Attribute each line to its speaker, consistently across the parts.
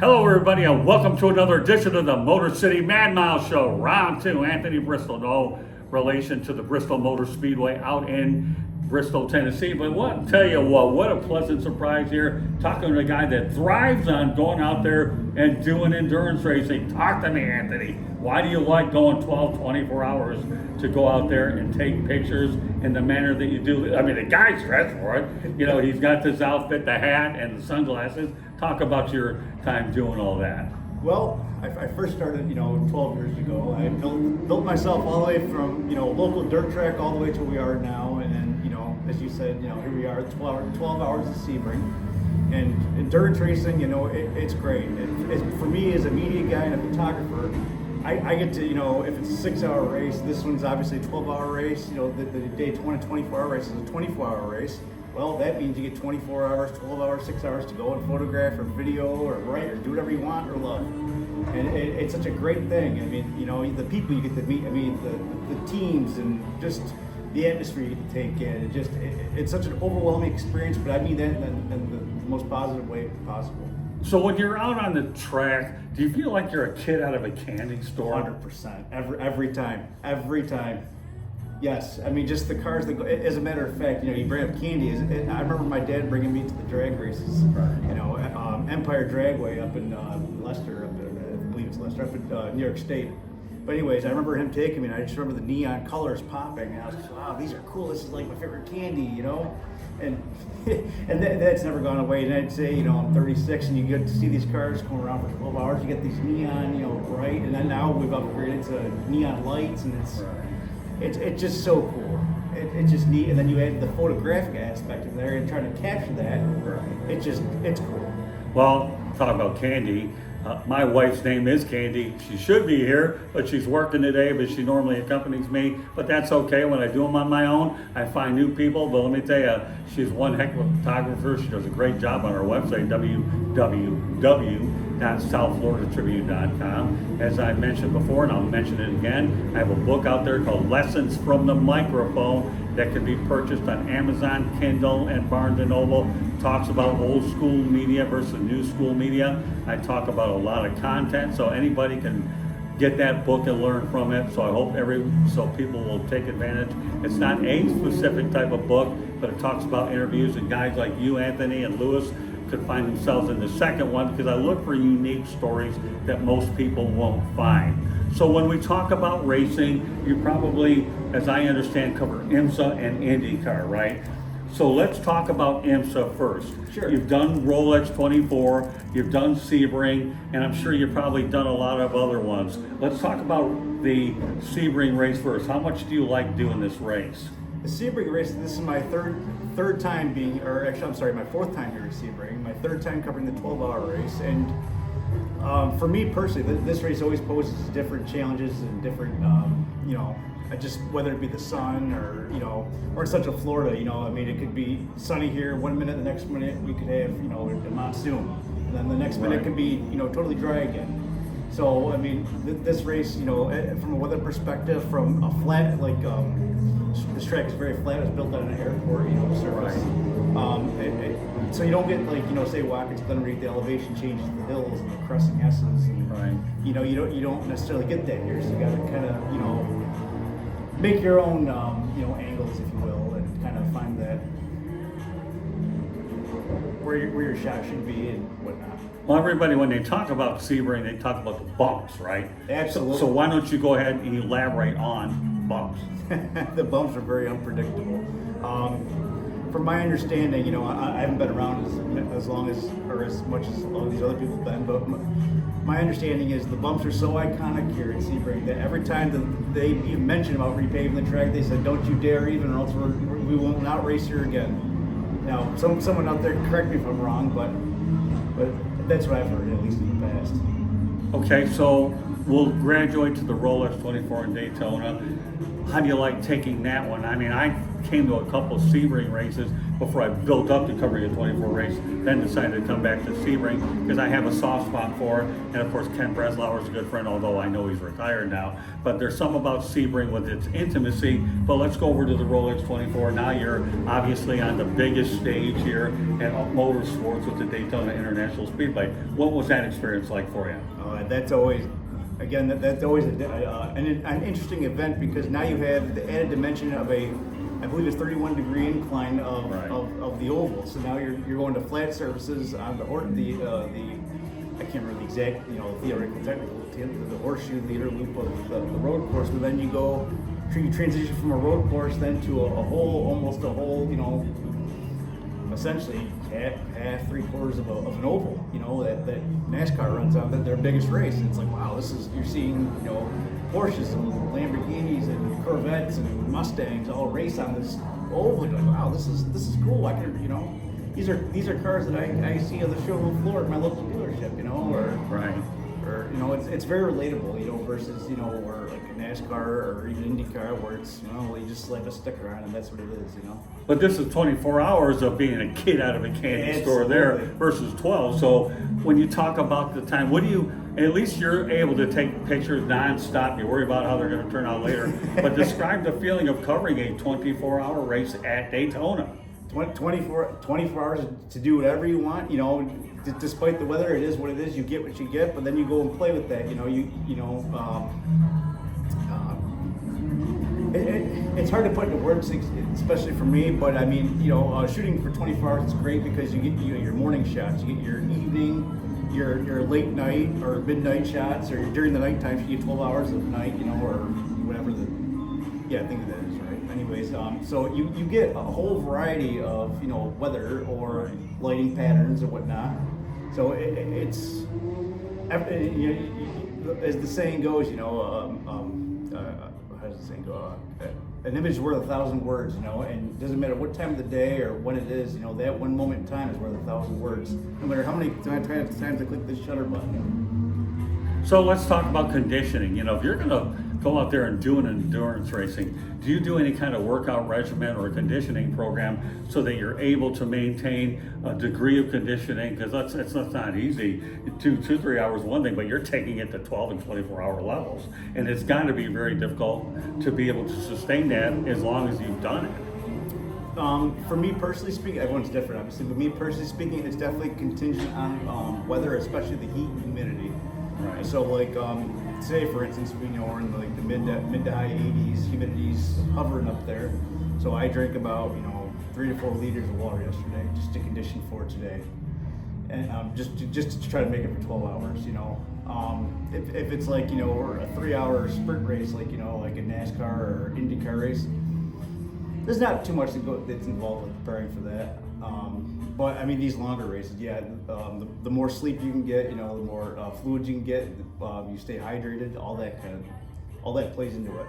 Speaker 1: Hello, everybody, and welcome to another edition of the Motor City Mad Mile Show. Round two, Anthony Bristol. No relation to the Bristol Motor Speedway out in Bristol, Tennessee. But tell you what a pleasant surprise here. Talking to a guy that thrives on going out there and doing endurance racing. Talk to me, Anthony. Why do you like going 12, 24 hours to go out there and take pictures in the manner that you do? I mean, the guy's dressed for it. You know, he's got this outfit, the hat, and the sunglasses. Talk about your time doing all that.
Speaker 2: Well, I first started, 12 years ago. I built myself all the way from, local dirt track all the way to where we are now. And then, as you said, here we are, 12 hours of Sebring. And endurance racing, it's great. For me, as a media guy and a photographer, I get to, if it's a 6-hour race, this one's obviously a 12-hour race. The Daytona 24-hour race is a 24-hour race. Well, that means you get 24 hours, 12 hours, 6 hours to go and photograph or video or write or do whatever you want or love. And it's such a great thing. I mean, the people you get to meet, the teams and just the atmosphere you get to take in. It's such an overwhelming experience, but I mean that in the most positive way possible.
Speaker 1: So when you're out on the track, do you feel like you're a kid out of a candy store?
Speaker 2: 100%. Every time. Yes, I mean, just the cars that go, as a matter of fact, you bring up candy. I remember my dad bringing me to the drag races, Empire Dragway up in Leicester, I believe it's Leicester, up in New York State. But anyways, I remember him taking me, and I just remember the neon colors popping, and I was like, wow, these are cool, this is like my favorite candy, And that's never gone away. And I'd say, I'm 36, and you get to see these cars going around for 12 hours, you get these neon, bright, and then now we've upgraded to neon lights, and it's just so cool. It's just neat, and then you add the photographic aspect in there and trying to capture that. It's cool.
Speaker 1: Well, talk about candy. My wife's name is Candy. She should be here, but she's working today, but she normally accompanies me. But that's okay. When I do them on my own, I find new people. But let me tell you, she's one heck of a photographer. She does a great job on our website, www.southfloridatribune.com. As I mentioned before, and I'll mention it again, I have a book out there called Lessons from the Microphone that can be purchased on Amazon, Kindle, and Barnes & Noble. Talks about old school media versus new school media. I talk about a lot of content, so anybody can get that book and learn from it. So I hope so people will take advantage. It's not a specific type of book, but it talks about interviews, and guys like you, Anthony, and Lewis could find themselves in the second one, because I look for unique stories that most people won't find. So when we talk about racing, you probably, as I understand, cover IMSA and IndyCar, right? So let's talk about IMSA first.
Speaker 2: Sure.
Speaker 1: You've done Rolex 24, you've done Sebring, and I'm sure you've probably done a lot of other ones. Let's talk about the Sebring race first. How much do you like doing this race?
Speaker 2: The Sebring race, this is my third time being, or actually, I'm sorry, my fourth time here at Sebring, my third time covering the 12-hour race. And for me personally, this race always poses different challenges and different, just whether it be the sun or in Central Florida, it could be sunny here 1 minute, the next minute we could have, a monsoon, and then the next minute it could be, totally dry again. So, this race, from a weather perspective, from a flat, this track is very flat, it's built on an airport, surface. So you don't get, say Watkins Glen Reed, the elevation changes, the hills and the crescent S's, and you don't necessarily get that here. So you got to kind of, make your own, angles, if you will, and kind of find that where your shot should be and whatnot.
Speaker 1: Well, everybody, when they talk about Sebring, they talk about the bumps, right?
Speaker 2: Absolutely.
Speaker 1: So why don't you go ahead and elaborate on bumps?
Speaker 2: The bumps are very unpredictable. From my understanding, I haven't been around as long as, or as much as a lot of these other people have been, but my understanding is the bumps are so iconic here at Sebring that every time that they even mention about repaving the track, they said, don't you dare even, or else we will not race here again. Now, someone out there, correct me if I'm wrong, but that's what I've heard, at least in the past.
Speaker 1: Okay, so will graduate to the Rolex 24 in Daytona. How do you like taking that one? I mean, I came to a couple Sebring races before I built up to covering a 24 race, then decided to come back to Sebring because I have a soft spot for it. And of course, Ken Breslauer is a good friend, although I know he's retired now. But there's some about Sebring with its intimacy. But let's go over to the Rolex 24. Now you're obviously on the biggest stage here at Motorsports with the Daytona International Speedway. What was that experience like for you?
Speaker 2: That's always, again, that's always an interesting event because now you have the added dimension of I believe it's 31-degree incline of the oval. So now you're going to flat surfaces on the I can't remember the exact, theoretical, technical, the horseshoe leader loop of the road course, but then you transition from a road course then to almost a whole, essentially half, 3/4 of an oval, that NASCAR runs on, that their biggest race. And it's like, wow, you're seeing, Porsches and Lamborghinis and Corvettes and Mustangs all race on this oval. You're like, wow, this is cool. I can, these are cars that I see on the showroom floor at my local dealership, or it's very relatable, versus where like a NASCAR or even IndyCar where it's you just slap a sticker on and that's what it is,
Speaker 1: But this is 24 hours of being a kid out of a candy store there versus 12. So when you talk about the time, at least you're able to take pictures nonstop. You worry about how they're going to turn out later. But describe the feeling of covering a 24-hour race at Daytona.
Speaker 2: 24 hours to do whatever you want, despite the weather, it is what it is. You get what you get, but then you go and play with that. It's hard to put into words, especially for me. But I mean, shooting for 24 hours is great because you get your morning shots, you get your evening, your late night or midnight shots, or during the nighttime you get 12 hours of night, or whatever I think that is right. Anyways, so you get a whole variety of weather or lighting patterns or whatnot. So it's as the saying goes, how does the saying go? An image is worth 1,000 words, and it doesn't matter what time of the day or when it is, that one moment in time is worth 1,000 words. No matter how many times I click this shutter button.
Speaker 1: So let's talk about conditioning. If you're going to go out there and do an endurance racing, do you do any kind of workout regimen or conditioning program so that you're able to maintain a degree of conditioning? Because that's not easy. 2-3 hours one thing, but you're taking it to 12 and 24-hour levels. And it's got to be very difficult to be able to sustain that as long as you've done it.
Speaker 2: For me personally speaking, everyone's different obviously, but me personally speaking, it's definitely contingent on weather, especially the heat and humidity.
Speaker 1: Right.
Speaker 2: So like, say for instance, we're in the mid to high 80s, humidity's hovering up there. So I drank about 3 to 4 liters of water yesterday just to condition for today, and just to try to make it for 12 hours. If it's like or a 3-hour sprint race, like like a NASCAR or IndyCar race, there's not too much that's involved with preparing for that. But I mean, these longer races, the more sleep you can get, the more fluids you can get, you stay hydrated, all that plays into it.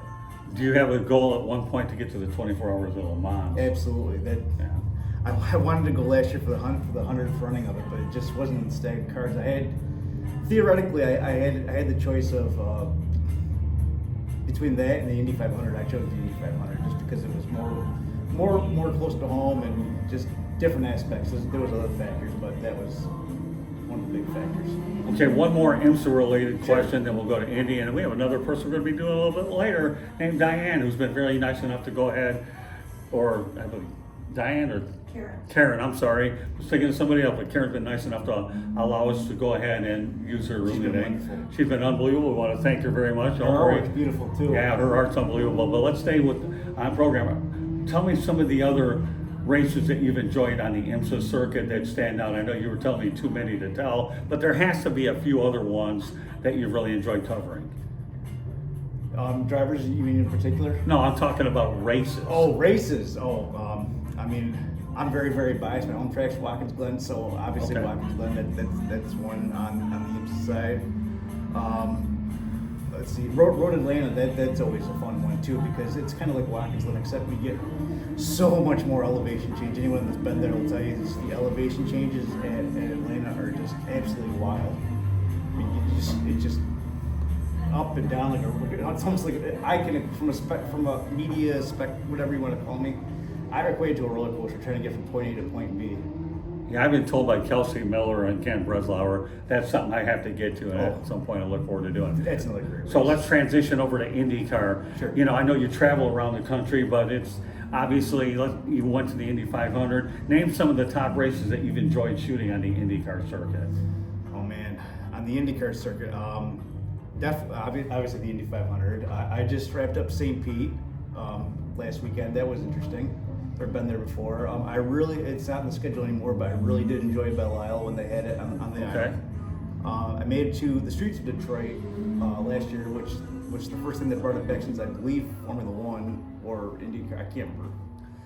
Speaker 1: Do you have a goal at one point to get to the 24 hours of Le Mans?
Speaker 2: Absolutely. I wanted to go last year for the 100th running of it, but it just wasn't in the stack of cards. Theoretically, I had the choice of between that and the Indy 500. I chose the Indy 500 just because it was more close to home and just different aspects. There was other factors, but that was one of the big factors.
Speaker 1: Okay, one more IMSA related question, then we'll go to Indy, and we have another person we're going to be doing a little bit later named Diane, who's been very nice enough to go ahead, or I believe Diane or Karen, I'm sorry. I was thinking of somebody else, but Karen's been nice enough to allow us to go ahead and use her room today.
Speaker 2: Wonderful.
Speaker 1: She's been unbelievable. We want to thank her very much.
Speaker 2: Her art's beautiful too.
Speaker 1: Yeah, her art's unbelievable. But let's stay on program. Tell me some of the other races that you've enjoyed on the IMSA circuit that stand out. I know you were telling me too many to tell, but there has to be a few other ones that you've really enjoyed covering.
Speaker 2: Drivers, you mean in particular?
Speaker 1: No, I'm talking about races.
Speaker 2: Oh, races. I mean, I'm very, very biased. My home track's Watkins Glen, so obviously
Speaker 1: Okay.
Speaker 2: Watkins Glen, that's one on the IMSA side. Let's see, Road Atlanta, that's always a fun one too, because it's kind of like Watkins Glen, except we get so much more elevation change. Anyone that's been there will tell you the elevation changes at Atlanta are just absolutely wild. I mean, up and down, it's almost like I can from a media spec, whatever you want to call me. I equate it to a roller coaster trying to get from point A to point B.
Speaker 1: Yeah, I've been told by Kelsey Miller and Ken Breslauer that's something I have to get to, and at some point I look forward to doing.
Speaker 2: That's another great race.
Speaker 1: So let's transition over to IndyCar.
Speaker 2: Sure.
Speaker 1: You know, I know you travel around the country, but it's obviously you went to the Indy 500. Name some of the top races that you've enjoyed shooting on the IndyCar circuit.
Speaker 2: Oh man, on the IndyCar circuit, obviously the Indy 500. I just wrapped up St. Pete last weekend. That was interesting. I've been there before. It's not in the schedule anymore, but I really did enjoy Belle Isle when they had it on the island. I made it to the streets of Detroit last year, which was the first thing that brought it back since I believe Formula One or IndyCar. I can't remember.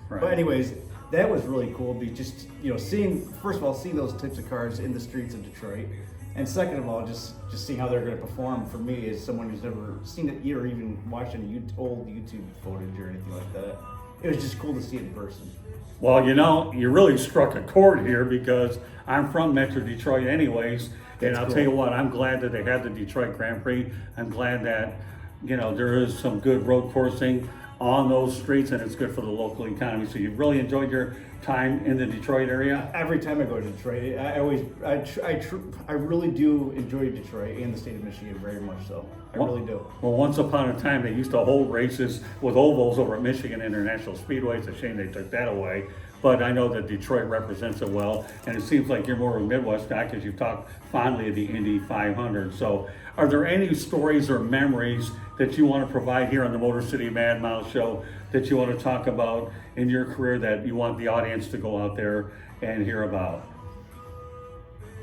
Speaker 1: Right.
Speaker 2: But anyways, that was really cool. Just seeing those types of cars in the streets of Detroit, and second of all, just seeing how they're going to perform for me as someone who's never seen it or even watched any old YouTube footage or anything like that. It was just cool to see it in person.
Speaker 1: Well, you really struck a chord here because I'm from Metro Detroit anyways. And I'll tell you what, I'm glad that they had the Detroit Grand Prix. I'm glad that, there is some good road coursing on those streets and it's good for the local economy. So you've really enjoyed your time in the Detroit area?
Speaker 2: Every time I go to Detroit, I really do enjoy Detroit and the state of Michigan very much so. I really do.
Speaker 1: Well, once upon a time, they used to hold races with ovals over at Michigan International Speedway. It's a shame they took that away. But I know that Detroit represents it well, and it seems like you're more of a Midwest guy because you've talked fondly of the Indy 500. So are there any stories or memories that you want to provide here on the Motor City Mad Mouse Show that you want to talk about in your career that you want the audience to go out there and hear about?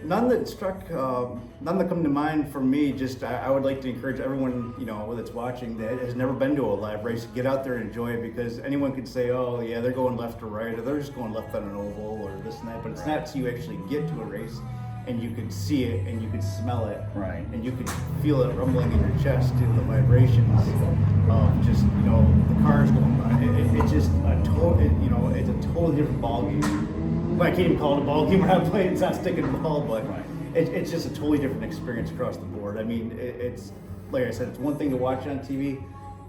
Speaker 2: None that come to mind for me. Just I would like to encourage everyone, that's watching that has never been to a live race, get out there and enjoy it, because anyone could say, oh yeah, they're going left or right, or they're just going left on an oval or this and that, but it's not till you actually get to a race and you can see it and you can smell it,
Speaker 1: right,
Speaker 2: and you can feel it rumbling in your chest to the vibrations of just the cars going by. It's just it's a totally different ballgame. I can't even call it a ball game. We're not playing, it's not sticking the ball, but it's just a totally different experience across the board. I mean, it's like I said, it's one thing to watch on TV,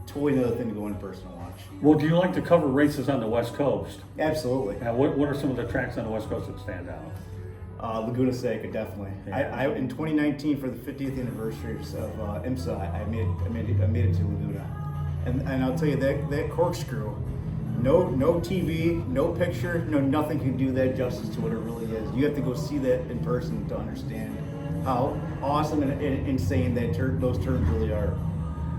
Speaker 2: totally another thing to go in person and watch.
Speaker 1: Well, do you like to cover races on the West Coast?
Speaker 2: Absolutely.
Speaker 1: Now, what are some of the tracks on the West Coast that stand out?
Speaker 2: Laguna Seca, definitely.
Speaker 1: Yeah.
Speaker 2: In 2019 for the 50th anniversary of IMSA, I made it to Laguna, and I'll tell you that corkscrew. No TV, no picture, nothing can do that justice to what it really is. You have to go see that in person to understand how awesome and insane those turns really are.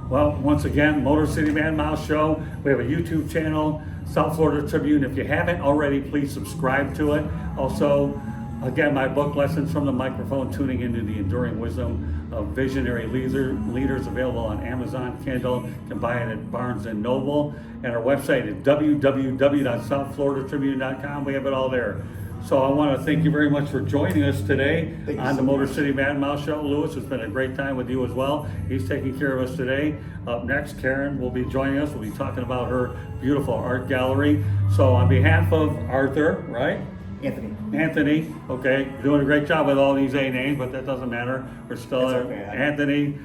Speaker 1: Well, once again, Motor City Man Mouse Show. We have a YouTube channel, South Florida Tribune. If you haven't already, please subscribe to it. Also, again, my book, Lessons from the Microphone, Tuning into the Enduring Wisdom of Visionary Leaders, available on Amazon, Kindle. You can buy it at Barnes & Noble. And our website is www.southfloridatribune.com. We have it all there. So I want to thank you very much for joining us today on the Motor City Mad Mouse Show. Lewis, it's been a great time with you as well. He's taking care of us today. Up next, Karen will be joining us. We'll be talking about her beautiful art gallery. So on behalf of Arthur, right? Anthony, okay, doing a great job with all these A names, but that doesn't matter. We're still Anthony,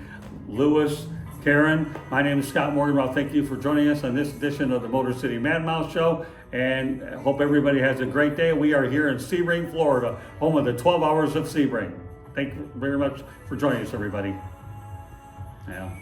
Speaker 1: Lewis, Karen. My name is Scott Morgan. Well, thank you for joining us on this edition of the Motor City Mad Mouse Show, and I hope everybody has a great day. We are here in Sebring, Florida, home of the 12 Hours of Sebring. Thank you very much for joining us, everybody. Yeah.